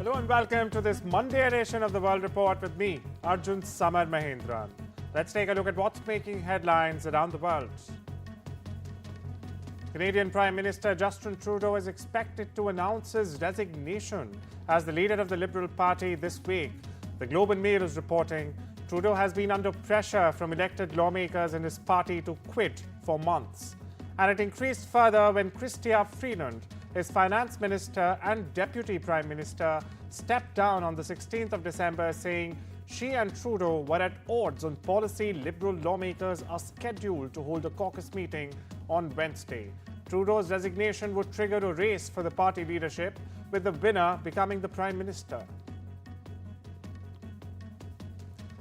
Hello and welcome to this Monday edition of the World Report with me, Arjun Mahendran. Let's take a look at what's making headlines around the world. Canadian Prime Minister Justin Trudeau is expected to announce his resignation as the leader of the Liberal Party this week. The Globe and Mail is reporting Trudeau has been under pressure from elected lawmakers in his party to quit for months. And it increased further when Chrystia Freeland, his finance minister and deputy prime minister, stepped down on the 16th of December, saying she and Trudeau were at odds on policy. Liberal lawmakers are scheduled to hold a caucus meeting on Wednesday. Trudeau's resignation would trigger a race for the party leadership, with the winner becoming the prime minister.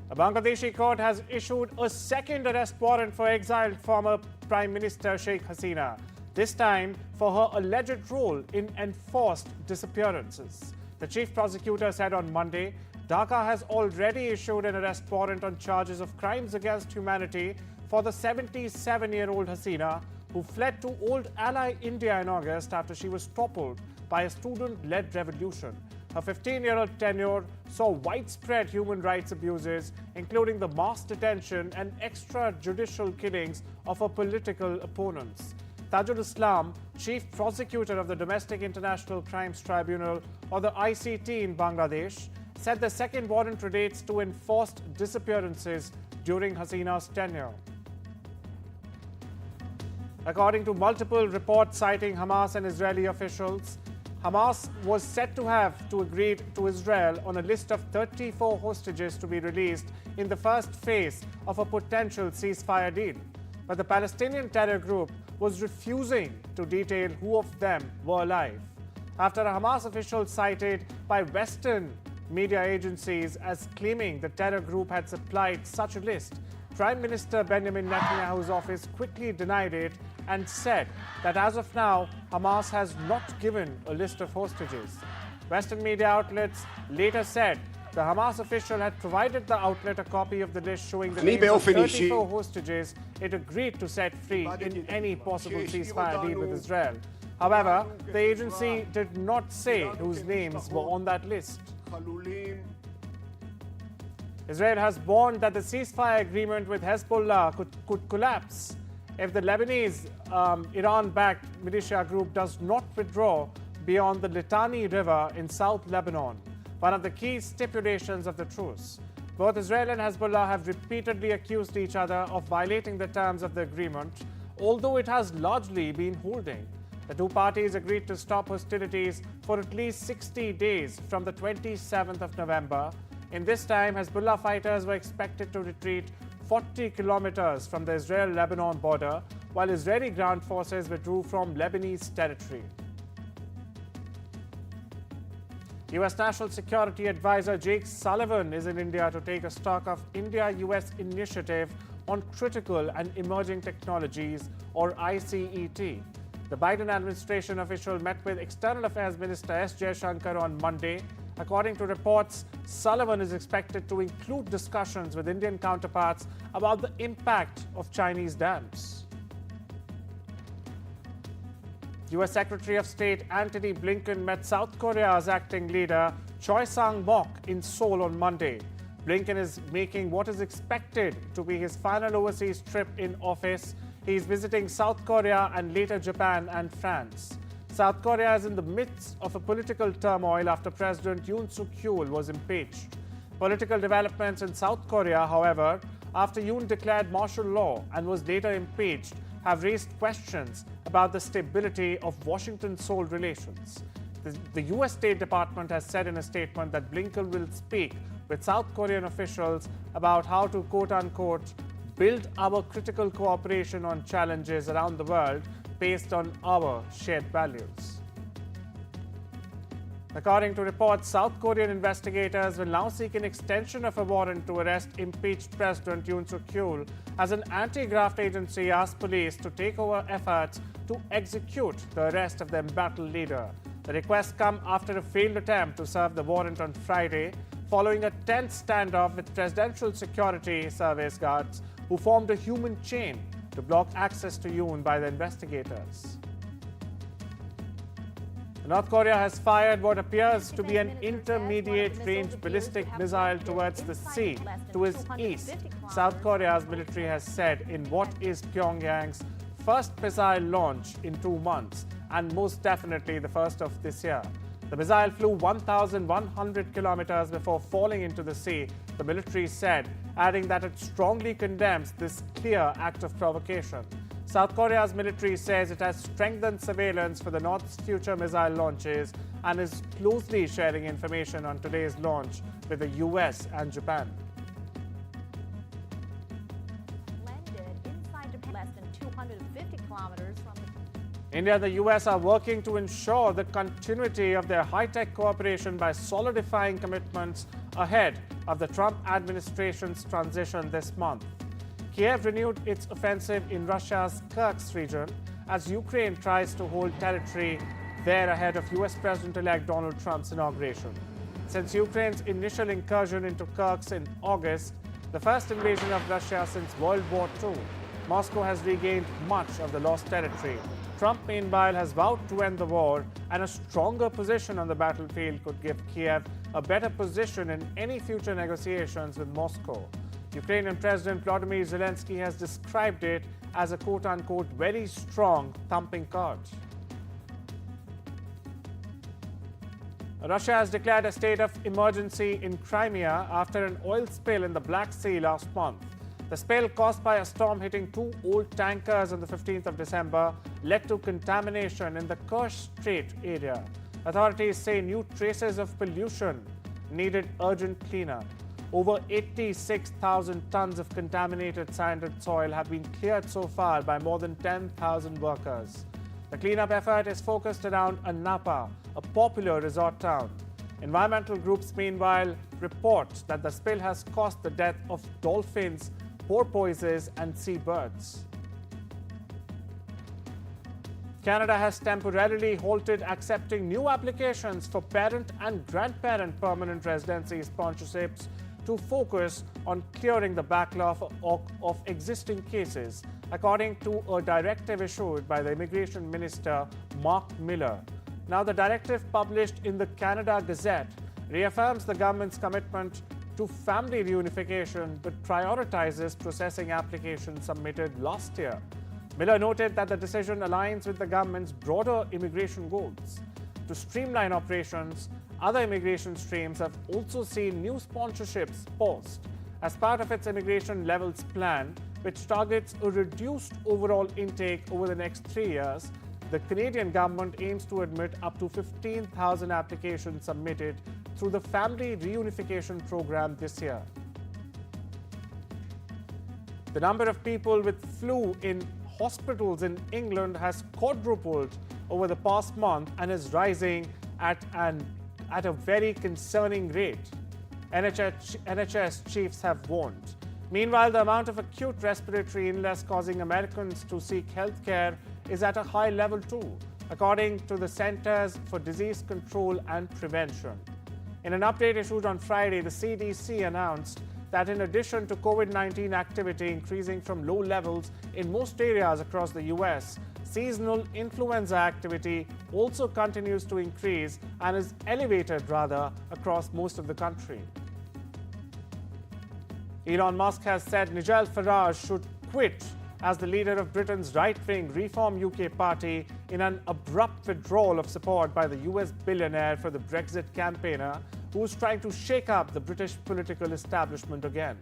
A Bangladeshi court has issued a second arrest warrant for exiled former Prime Minister Sheikh Hasina, this time for her alleged role in enforced disappearances. The chief prosecutor said on Monday, Dhaka has already issued an arrest warrant on charges of crimes against humanity for the 77-year-old Hasina, who fled to old ally India in August after she was toppled by a student-led revolution. Her 15-year-old tenure saw widespread human rights abuses, including the mass detention and extrajudicial killings of her political opponents. Tajul Islam, chief prosecutor of the Domestic International Crimes Tribunal, or the ICT in Bangladesh, said the second warrant relates to enforced disappearances during Hasina's tenure. According to multiple reports citing Hamas and Israeli officials, Hamas was said to have agreed to Israel on a list of 34 hostages to be released in the first phase of a potential ceasefire deal. But the Palestinian terror group was refusing to detail who of them were alive. After a Hamas official cited by Western media agencies as claiming the terror group had supplied such a list, Prime Minister Benjamin Netanyahu's office quickly denied it and said that as of now, Hamas has not given a list of hostages. Western media outlets later said the Hamas official had provided the outlet a copy of the list showing the names of 34 hostages it agreed to set free in any possible ceasefire deal with Israel. However, the agency did not say whose names were on that list. Israel has warned that the ceasefire agreement with Hezbollah could collapse if the Lebanese Iran-backed militia group does not withdraw beyond the Litani River in South Lebanon, one of the key stipulations of the truce. Both Israel and Hezbollah have repeatedly accused each other of violating the terms of the agreement, although it has largely been holding. The two parties agreed to stop hostilities for at least 60 days from the 27th of November. In this time, Hezbollah fighters were expected to retreat 40 kilometers from the Israel-Lebanon border, while Israeli ground forces withdrew from Lebanese territory. U.S. National Security Advisor Jake Sullivan is in India to take a stock of India-U.S. initiative on critical and emerging technologies, or ICET. The Biden administration official met with External Affairs Minister S. Jaishankar on Monday. According to reports, Sullivan is expected to include discussions with Indian counterparts about the impact of Chinese dams. U.S. Secretary of State Antony Blinken met South Korea's acting leader Choi Sang-mok in Seoul on Monday. Blinken is making what is expected to be his final overseas trip in office. He is visiting South Korea and later Japan and France. South Korea is in the midst of a political turmoil after President Yoon Suk-yeol was impeached. Political developments in South Korea, however, after Yoon declared martial law and was later impeached, have raised questions about the stability of Washington-Seoul relations. The U.S. State Department has said in a statement that Blinken will speak with South Korean officials about how to, quote-unquote, build our critical cooperation on challenges around the world based on our shared values. According to reports, South Korean investigators will now seek an extension of a warrant to arrest impeached President Yoon Suk-yeol as an anti-graft agency asked police to take over efforts to execute the arrest of the embattled leader. The request comes after a failed attempt to serve the warrant on Friday, following a tense standoff with Presidential Security Service guards who formed a human chain to block access to Yoon by the investigators. North Korea has fired what appears to be an intermediate-range ballistic missile towards the sea to its east. South Korea's military has said in what is Pyongyang's first missile launch in 2 months, and most definitely the first of this year. The missile flew 1,100 kilometers before falling into the sea, the military said, adding that it strongly condemns this clear act of provocation. South Korea's military says it has strengthened surveillance for the North's future missile launches and is closely sharing information on today's launch with the US and Japan. Landed inside Japan, less than 250 kilometers from the... India and the US are working to ensure the continuity of their high-tech cooperation by solidifying commitments ahead of the Trump administration's transition this month. Kiev renewed its offensive in Russia's Kursk region as Ukraine tries to hold territory there ahead of US President-elect Donald Trump's inauguration. Since Ukraine's initial incursion into Kursk in August, the first invasion of Russia since World War II, Moscow has regained much of the lost territory. Trump, meanwhile, has vowed to end the war, and a stronger position on the battlefield could give Kiev a better position in any future negotiations with Moscow. Ukrainian President Volodymyr Zelensky has described it as a quote-unquote very strong thumping card. Russia has declared a state of emergency in Crimea after an oil spill in the Black Sea last month. The spill, caused by a storm hitting 2 old tankers on the 15th of December, led to contamination in the Kerch Strait area. Authorities say new traces of pollution needed urgent cleanup. Over 86,000 tons of contaminated sanded soil have been cleared so far by more than 10,000 workers. The cleanup effort is focused around Anapa, a popular resort town. Environmental groups, meanwhile, report that the spill has caused the death of dolphins, porpoises, and seabirds. Canada has temporarily halted accepting new applications for parent and grandparent permanent residency sponsorships to focus on clearing the backlog of existing cases, according to a directive issued by the Immigration Minister, Mark Miller. Now, the directive, published in the Canada Gazette, reaffirms the government's commitment to family reunification but prioritizes processing applications submitted last year. Miller noted that the decision aligns with the government's broader immigration goals. To streamline operations, other immigration streams have also seen new sponsorships paused. As part of its immigration levels plan, which targets a reduced overall intake over the next 3 years, the Canadian government aims to admit up to 15,000 applications submitted through the Family Reunification Program this year. The number of people with flu in hospitals in England has quadrupled over the past month and is rising at a very concerning rate, NHS chiefs have warned. Meanwhile, the amount of acute respiratory illness causing Americans to seek health care is at a high level too, according to the Centers for Disease Control and Prevention. In an update issued on Friday, the CDC announced that in addition to COVID-19 activity increasing from low levels in most areas across the US, seasonal influenza activity also continues to increase and is elevated rather across most of the country. Elon Musk has said Nigel Farage should quit as the leader of Britain's right-wing Reform UK party in an abrupt withdrawal of support by the US billionaire for the Brexit campaigner who is trying to shake up the British political establishment again.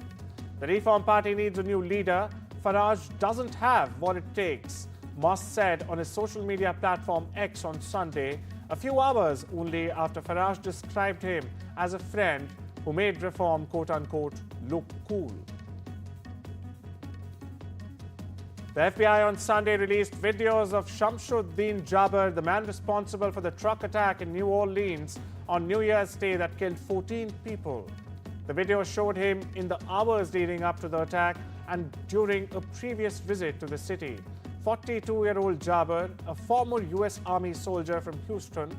The Reform Party needs a new leader. Farage doesn't have what it takes, Musk said on his social media platform X on Sunday, a few hours only after Farage described him as a friend who made reform, quote-unquote, look cool. The FBI on Sunday released videos of Shamsuddin Jabbar, the man responsible for the truck attack in New Orleans on New Year's Day that killed 14 people. The video showed him in the hours leading up to the attack and during a previous visit to the city. 42-year-old Jabbar, a former U.S. Army soldier from Houston,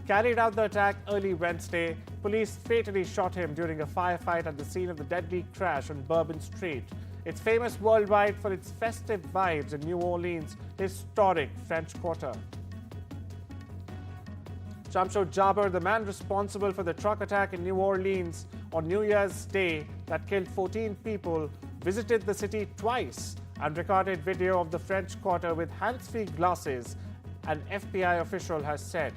carried out the attack early Wednesday. Police fatally shot him during a firefight at the scene of the deadly crash on Bourbon Street. It's famous worldwide for its festive vibes in New Orleans' historic French Quarter. Shamsud Jabbar, the man responsible for the truck attack in New Orleans on New Year's Day that killed 14 people, visited the city twice and recorded video of the French Quarter with hands-free glasses, an FBI official has said.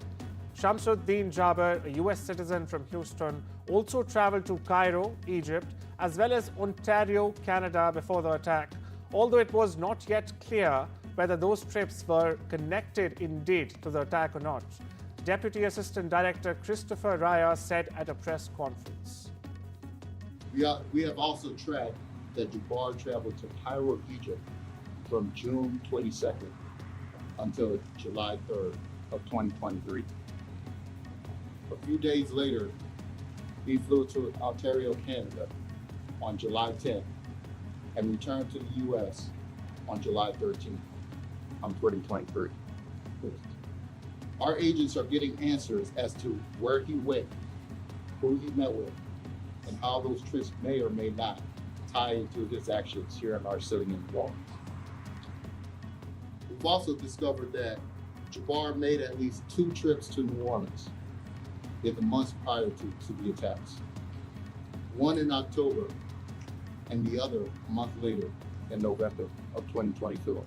Shamsuddin Jabbar, a U.S. citizen from Houston, also traveled to Cairo, Egypt, as well as Ontario, Canada before the attack, although it was not yet clear whether those trips were connected indeed to the attack or not. Deputy Assistant Director Christopher Raya said at a press conference. We have also tracked that Jabbar traveled to Cairo, Egypt from June 22nd until July 3rd of 2023. A few days later, he flew to Ontario, Canada on July 10th and returned to the U.S. on July 13th of 2023. Our agents are getting answers as to where he went, who he met with, and how those trips may or may not tie into his actions here in our city in New Orleans. We've also discovered that Jabbar made at least 2 trips to New Orleans in the months prior to the attacks. One in October and the other a month later in November of 2022.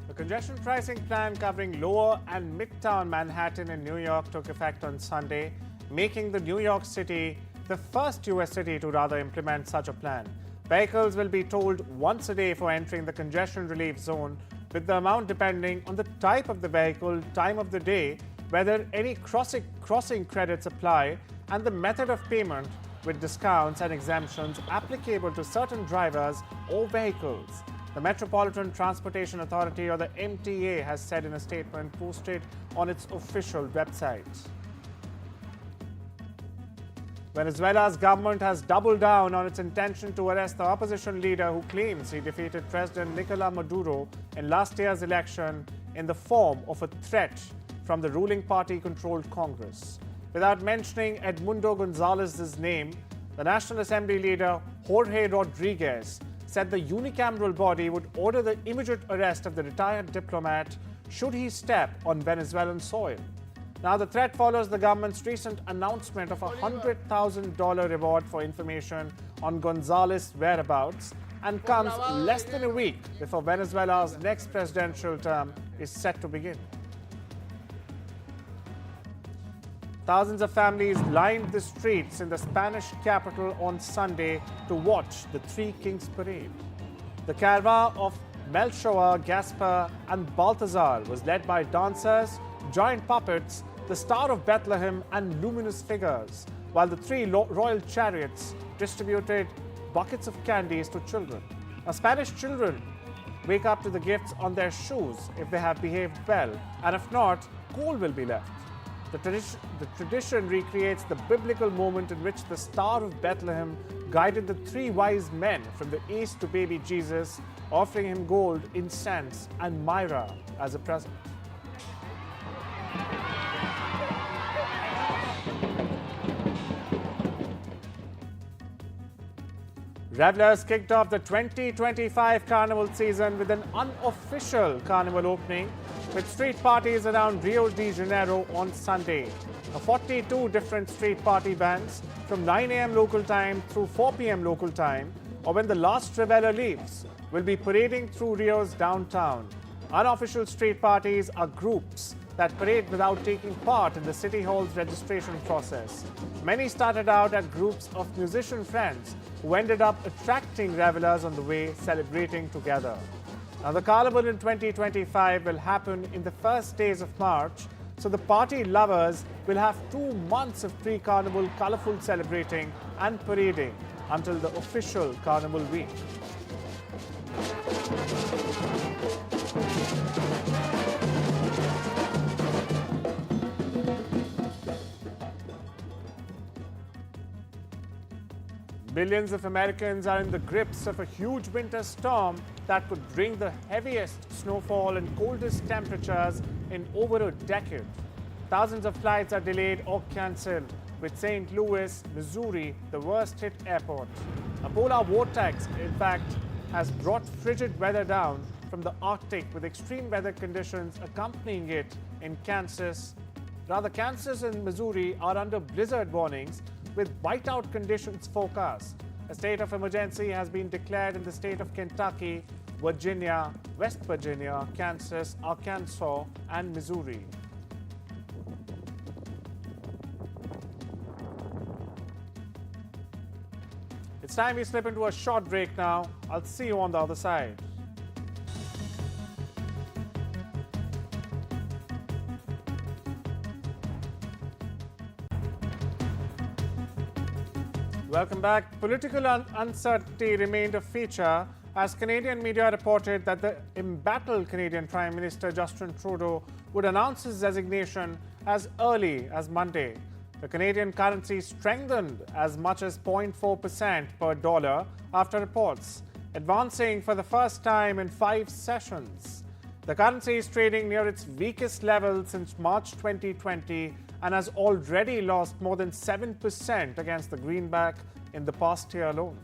The congestion pricing plan covering lower and midtown Manhattan and New York took effect on Sunday, making the New York City the first U.S. city to rather implement such a plan. Vehicles will be tolled once a day for entering the congestion relief zone, with the amount depending on the type of the vehicle, time of the day, whether any crossing credits apply, and the method of payment, with discounts and exemptions applicable to certain drivers or vehicles. The Metropolitan Transportation Authority, or the MTA, has said in a statement posted on its official website. Venezuela's government has doubled down on its intention to arrest the opposition leader who claims he defeated President Nicolas Maduro in last year's election in the form of a threat from the ruling party-controlled Congress. Without mentioning Edmundo Gonzalez's name, the National Assembly leader Jorge Rodriguez said the unicameral body would order the immediate arrest of the retired diplomat should he step on Venezuelan soil. Now, the threat follows the government's recent announcement of a $100,000 reward for information on Gonzalez's whereabouts and comes less than a week before Venezuela's next presidential term is set to begin. Thousands of families lined the streets in the Spanish capital on Sunday to watch the Three Kings parade. The caravan of Melchior, Gaspar, and Balthazar was led by dancers, giant puppets, the Star of Bethlehem, and luminous figures, while the 3 royal chariots distributed buckets of candies to children. Now, Spanish children wake up to the gifts on their shoes if they have behaved well, and if not, coal will be left. The tradition recreates the biblical moment in which the Star of Bethlehem guided the 3 wise men from the east to baby Jesus, offering him gold, incense, and myrrh as a present. Revelers kicked off the 2025 carnival season with an unofficial carnival opening with street parties around Rio de Janeiro on Sunday. 42 different street party bands from 9 a.m. local time through 4 p.m. local time, or when the last reveler leaves, will be parading through Rio's downtown. Unofficial street parties are groups that parade without taking part in the City Hall's registration process. Many started out as groups of musician friends who ended up attracting revelers on the way, celebrating together. Now, the carnival in 2025 will happen in the first days of March, so the party lovers will have 2 months of pre-carnival colorful celebrating and parading until the official carnival week. Millions of Americans are in the grips of a huge winter storm that could bring the heaviest snowfall and coldest temperatures in over a decade. Thousands of flights are delayed or cancelled, with St. Louis, Missouri, the worst-hit airport. A polar vortex, in fact, has brought frigid weather down from the Arctic, with extreme weather conditions accompanying it in Kansas Rather, Kansas and Missouri are under blizzard warnings with whiteout conditions forecast. A state of emergency has been declared in the state of Kentucky, Virginia, West Virginia, Kansas, Arkansas, and Missouri. It's time we slip into a short break now. I'll see you on the other side. Welcome back. Political uncertainty remained a feature as Canadian media reported that the embattled Canadian Prime Minister Justin Trudeau would announce his resignation as early as Monday. The Canadian currency strengthened as much as 0.4% per dollar after reports, advancing for the first time in 5 sessions. The currency is trading near its weakest level since March 2020 and has already lost more than 7% against the greenback in the past year alone.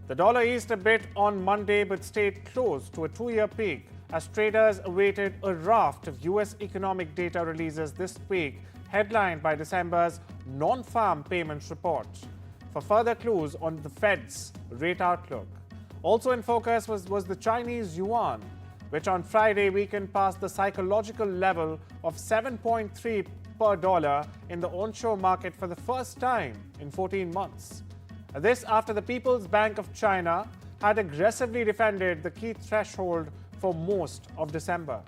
The dollar eased a bit on Monday but stayed close to a 2-year peak as traders awaited a raft of U.S. economic data releases this week, headlined by December's non-farm payments report, for further clues on the Fed's rate outlook. Also in focus was the Chinese yuan, which on Friday weakened past the psychological level of 7.3 per dollar in the onshore market for the first time in 14 months. This after the People's Bank of China had aggressively defended the key threshold for most of December.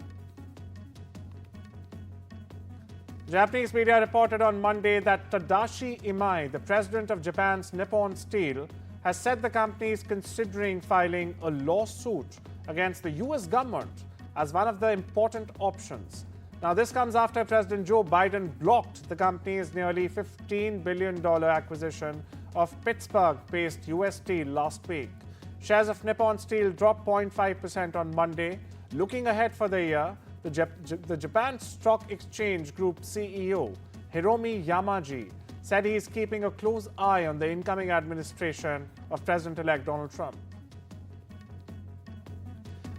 Japanese media reported on Monday that Tadashi Imai, the president of Japan's Nippon Steel, has said the company is considering filing a lawsuit against the U.S. government as one of the important options. Now, this comes after President Joe Biden blocked the company's nearly $15 billion acquisition of Pittsburgh-based U.S. Steel last week. Shares of Nippon Steel dropped 0.5% on Monday. Looking ahead for the year, the Japan Stock Exchange Group CEO, Hiromi Yamaji, said he is keeping a close eye on the incoming administration of President-elect Donald Trump.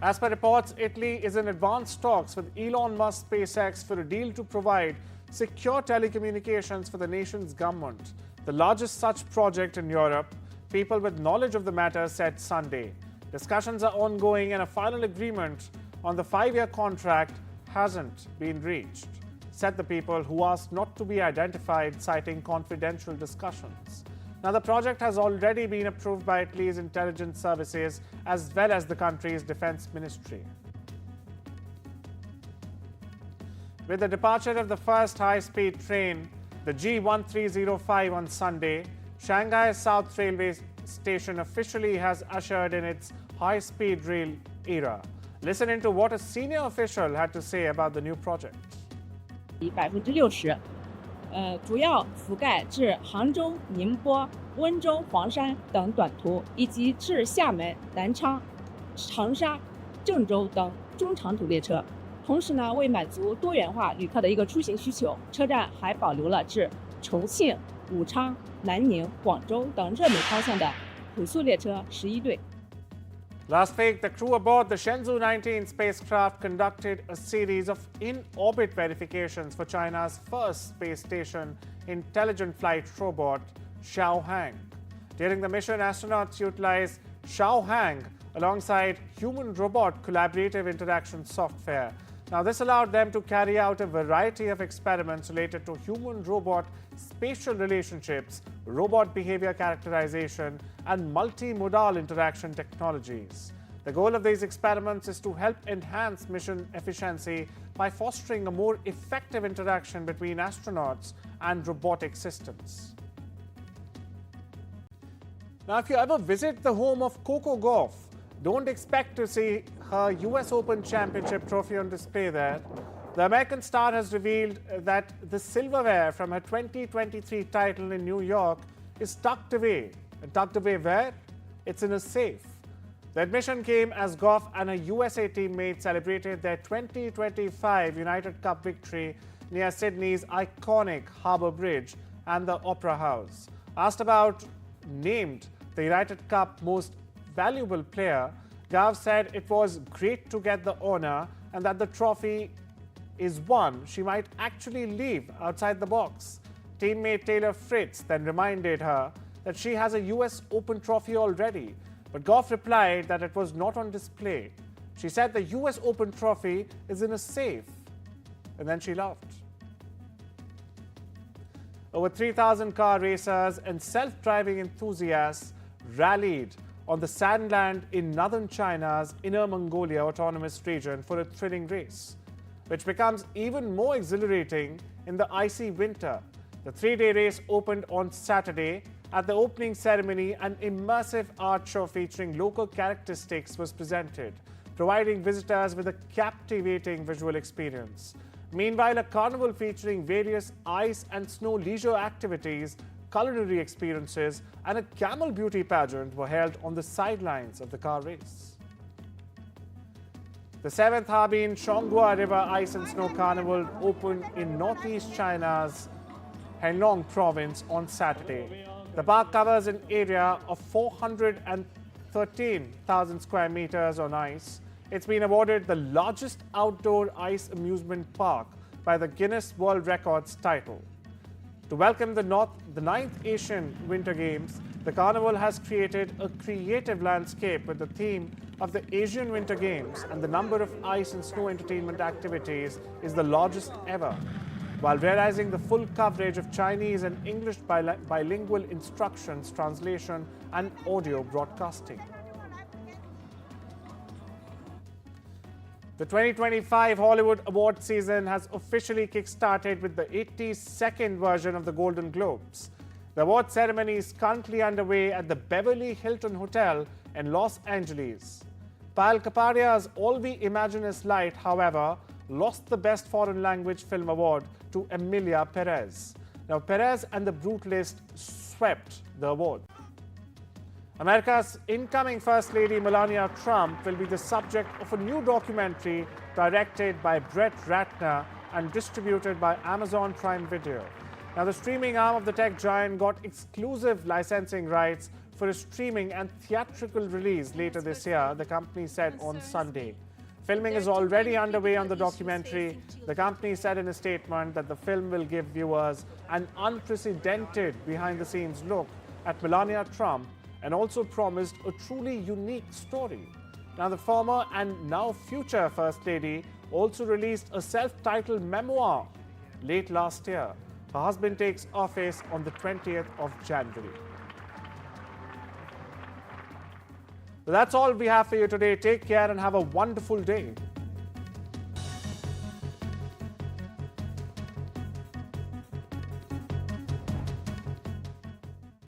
As per reports, Italy is in advanced talks with Elon Musk SpaceX for a deal to provide secure telecommunications for the nation's government, the largest such project in Europe, people with knowledge of the matter said Sunday. Discussions are ongoing and a final agreement on the 5-year contract hasn't been reached, said the people who asked not to be identified, citing confidential discussions. Now, the project has already been approved by Italy's intelligence services as well as the country's defense ministry. With the departure of the first high-speed train, the G1305 on Sunday, Shanghai South Railway Station officially has ushered in its high-speed rail era. Listen into what a senior official had to say about the new project. 60%，主要覆盖至杭州、宁波、温州、黄山等短途，以及至厦门、南昌、长沙、郑州等中长途列车。同时呢，为满足多元化旅客的一个出行需求，车站还保留了至重庆、武昌、南宁、广州等热门方向的普速列车11对。Last week, the crew aboard the Shenzhou 19 spacecraft conducted a series of in-orbit verifications for China's first space station intelligent flight robot, Xiaohang. During the mission, astronauts utilized Xiaohang alongside human-robot collaborative interaction software. Now, this allowed them to carry out a variety of experiments related to human-robot spatial relationships, robot behavior characterization, and multimodal interaction technologies. The goal of these experiments is to help enhance mission efficiency by fostering a more effective interaction between astronauts and robotic systems. Now, if you ever visit the home of Coco Gauff, don't expect to see her US Open Championship trophy on display there. The American star has revealed that the silverware from her 2023 title in New York is tucked away. And tucked away where? It's in a safe. The admission came as Gauff and her USA teammate celebrated their 2025 United Cup victory near Sydney's iconic Harbour Bridge and the Opera House. Asked about named the United Cup most valuable player, Gauff said it was great to get the honor and that the trophy is one she might actually leave outside the box. Teammate Taylor Fritz then reminded her that she has a US Open trophy already, but Goff replied that it was not on display. She said the US Open trophy is in a safe, and then she laughed. Over 3,000 car racers and self-driving enthusiasts rallied on the sandland in northern China's Inner Mongolia Autonomous Region for a thrilling race, which becomes even more exhilarating in the icy winter. The three-day race opened on Saturday. At the opening ceremony, an immersive art show featuring local characteristics was presented, providing visitors with a captivating visual experience. Meanwhile, a carnival featuring various ice and snow leisure activities, culinary experiences, and a camel beauty pageant were held on the sidelines of the car race. The 7th Harbin Shanghua River Ice and Snow Carnival opened in northeast China's Heilongjiang province on Saturday. The park covers an area of 413,000 square meters on ice. It's been awarded the largest outdoor ice amusement park by the Guinness World Records title. To welcome the 9th Asian Winter Games, the carnival has created a creative landscape with the theme of the Asian Winter Games, and the number of ice and snow entertainment activities is the largest ever, while realizing the full coverage of Chinese and English bilingual instructions, translation, and audio broadcasting. The 2025 Hollywood award season has officially kick-started with the 82nd version of the Golden Globes. The award ceremony is currently underway at the Beverly Hilton Hotel in Los Angeles. Payal Kapadia's All We Imagine Is Light, however, lost the Best Foreign Language Film Award to Emilia Perez. Now, Perez and The Brutalist swept the award. America's incoming First Lady Melania Trump will be the subject of a new documentary directed by Brett Ratner and distributed by Amazon Prime Video. Now, the streaming arm of the tech giant got exclusive licensing rights for a streaming and theatrical release later this year, the company said on Sunday. Filming is already underway on the documentary. The company said in a statement that the film will give viewers an unprecedented behind-the-scenes look at Melania Trump and also promised a truly unique story. Now, the former and now future First Lady also released a self-titled memoir late last year. Her husband takes office on the 20th of January. Well, that's all we have for you today. Take care and have a wonderful day.